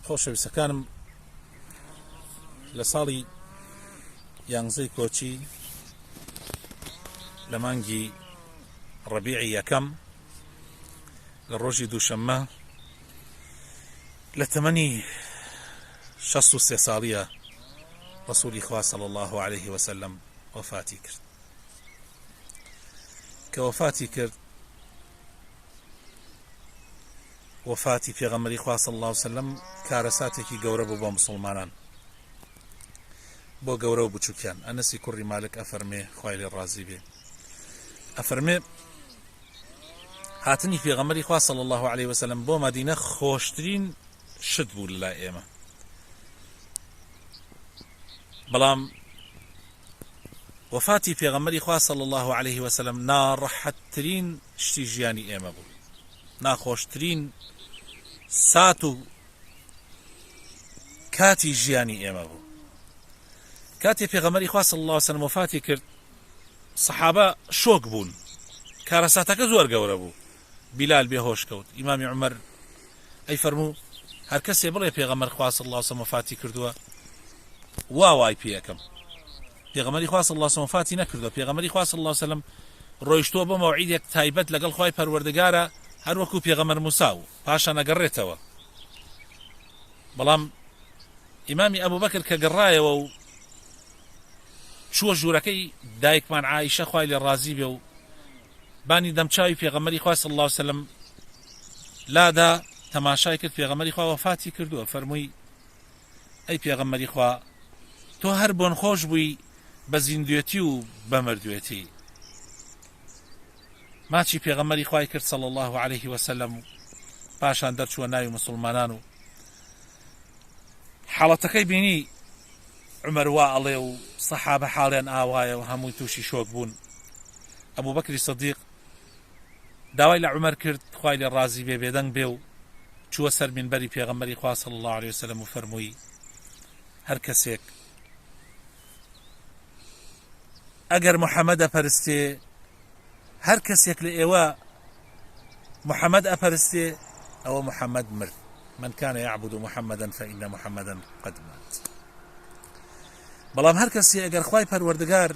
خۆشەویستەکانم لە ساڵی یانزەی کۆچی لە مانگی ڕەبیعی یەکەم لە ڕۆژی دووشەممە لە تەمەنی 63 ساڵیە ڕەسوولی خوا صلی الله عليه وسلم وفاتی کرد کە وفاتی کرد وفاتی پێغەمبەری خوا صلی الله عليه وسلم کارەساتێکی گەورە بوو بۆ مسلمانان بۆ گەورە و بچووکیان. ئەنەسی کوڕی مالک ئەفەرمێ خوای لێ ڕازی بێ ئەفەرمێ هاتنی پێغەمبەری خوا صلی الله عليه وسلم بۆ مەدینە خۆشترین شت بوو لە ئێمە، بەڵام وفاتی پێغەمبەری خوا صلی الله عليه وسلم ناڕەحەتترین شتی ژیانی ئێمە بوو، ناخۆشترین سات و کاتی ژیانی ئێمە بوو. کاتێ پێغەمبەری خوا صلی الله عليه وسلم وفاتی کرد سەحابە شۆک بوون، کارەساتەکە زۆر گەورە بوو. بیلال بێهۆش کەوت، ئیمامی عومەر ئەی فەرموو هەر کەسێ بڵێ پێغەمبەر خوا صلی الله عليه وسلم وفاتی کردووە وای پێ یەکەم. پێغەمبەری خوا صلی الله عليه وسلم وفاتی نەکردووە، پێغەمبەری خوا صلی الله عليه وسلم ڕۆیشتووە بۆ مەوعیدێک تایبەت لەگەڵ خوای پەروەردگارە هەر وەکو پێغەمبەر موسا و پاشان ئەگەڕێتەوە. بەڵام ئیمامی ئەبوبەکر کە گەڕایەوە و چووە ژوورەکەی دایکمان عایشە خوای لێ ڕازی بێ و بانی دەمچاوی پێغەمبەری خوا صلی الله عليه وسلم لادا تەماشای کرد، پێغەمبەری خوا وفاتی کردووە. فەرمووی ئەی پێغەمبەری خوا تۆ هەر بۆن خۆش بووی بە زیندوێتی و بە مردوێتی. ماچی پێغەمبەری خوای کرد صلی الله عليه وسلم و پاشان دەرچووە ناوی مسلمانان و حاڵەتەکەی بینی عمەر وا ئەڵێ و سەحابە حاڵیان ئاوایە و هەمووی تووشی شۆک بوون. ئەبوو بەکری سەدیق داوای لە عمەر کرد خوای لێ ڕازی بێ بێدەنگ بێ و چووە سەر مینبەری پێغەمبەری خوا صلی الله عليه وسلم و فەرمووی هەر کەسێک ئەگەر محەممەد ئەپەرستێ، هەر کەسێک لە ئێوە محەممەد ئەپەرستێ ئەوە محەممەد مرد، من كان يعبد محمدا فإن محمدا قد مات. بەڵام هەر کەسێ ئەگەر خوای پەروەردگار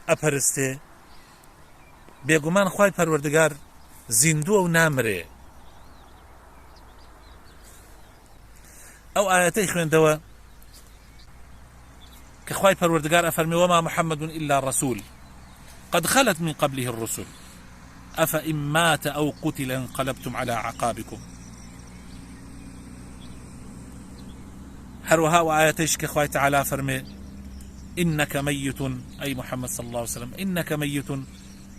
ئەپەرستێ بێگومان خوای پەروەردگار زیندووە و نامرێ. ئەو ئاەتەی خوێندەوە کە خوای پەروەردگار ئەفەرمێ وما محمد إلا رسول قد خلت من قبله الرسل أفإن مات أو قتل انقلبتم على عقابكم. هەروەها و ئاەتەیش کە خوای تعالی فەرمێ إنك ميت أي محمد صلى الله عليه وسلم إنك ميت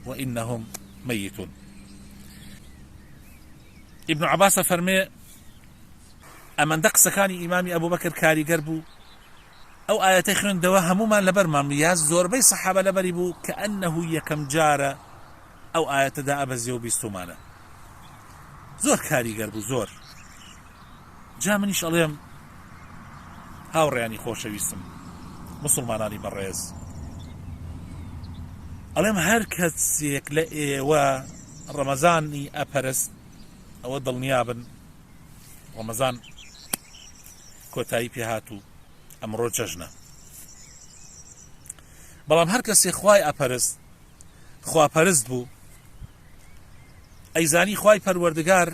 وإنهم ميتون. ابن عباس فرمي أمن دقسكاني إمامي أبو بكر كاريگر بو أو آياتي خوێن دەوە هەمومان لەبەرمان یا زۆربەی سەحابە لەبەری بوو كأنه یەکەم جارە ئەو ئاەتەدا ئەبەزێ و بیستومانە. زۆر کاریگەر بوو زۆر. جا منیش ئەڵێم هاوڕێیانی خۆشەویستم مسلمانانی بەڕێز، ئەڵێم هەر کەسێک لە ئێوە ڕەمەزانی ئەپەرست ئەوە دڵنیا بن ڕەمەزان کۆتایی پێهاتوو، ئەمڕۆ جەژنە. بەڵام هەر کەسێ خوای ئەپەرست خواپەرست بوو ئەیزانی خوای پەروەردگار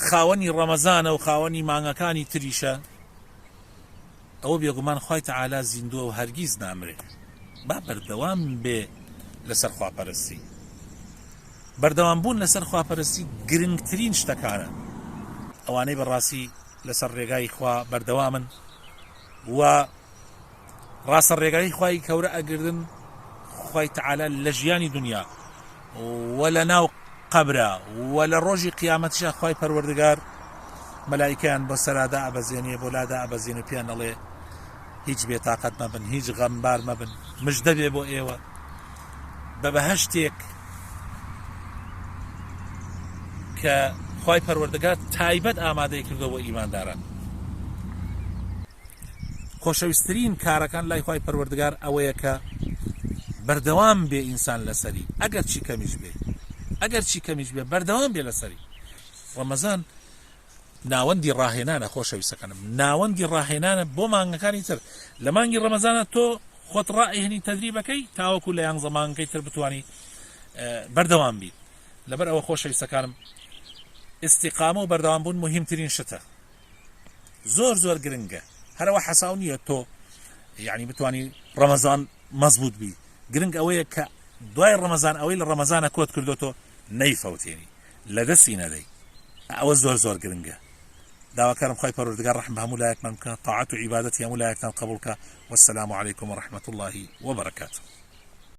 خاوەنی ڕەمەزانە و خاوەنی مانگەکانی تریشە، ئەوە بێگومان خوای تەعالا زیندووە و هەرگیز نامرێ. با بەردەوام بێ لەسەر خواپەرستی. بەردەوام بوون لەسەر خواپەرستی گرنگترین شتەکانە. ئەوانەی بەڕاستی لەسەر ڕێگای خوا بەردەوامن و ڕاستە ڕێگای خوای کەورە ئەگردن خوای تەعالا لە ژیانی دنیا و لە ناو قەبرە و لە ڕۆژی قیامەتیشە خوای پەروەردگار مەلایکەیان بۆ سەرادا ئەبەزێنێ بۆ لادا ئەبەزێنێ پێیان ئەڵێ هیچ بێتاقەت مەبن، هیچ غەمبار مەبن، مژدە بێ بۆ ئێوە بە بەهەشتێک کە خوای پەروەردگار تایبەت ئامادەی کردەوە ئیمانداران. خۆشەویستترین کارەکان لای خوای پەروەردگار ئەوەیە کە بەردەوام بێ ئینسان لەسەری، ئەگەر چی کەمیش بێ بەردەوام بێ لەسەری. ڕەمەزان ناوەندی ڕاهێنانە خۆشەویستەکانم، ناوەندی ڕاهێنانە بۆ مانگەکانی تر لە مانگی ڕەمەزانە تۆ خۆت ڕائهێنی تەدریبەکەی تاوەکو لە یانزە مانگەکەی تر بتوانی بەردەوام بیت. لەبەر ئەوە خۆشەویستەکانم ئیستیقامە و بەردەوامبوون مهمترین شتە، زۆر زۆر گرنگە. هەرەوە حەساو نییە تۆ یعنی بتوانی ڕەمەزان مەزبوط بی، گرنگ ئەوەیە کە دوای ڕەمەزان ئەوەی لە ڕەمەزانە کۆت کردوتۆ نەیفەوتێنی، لە دەستی نەدەی، ئەوە زۆر زۆر گرنگە. داواکارم خۆی پەروەردگار ڕەحم بە هەموو لایەکمان بکە، تاعەت و عیبادەتی هەموو لایەکتان قبوڵ بکە. وەسەلام عەلەیکم وەڕەحمەتوڵڵاهی وەبەرەکاتوه.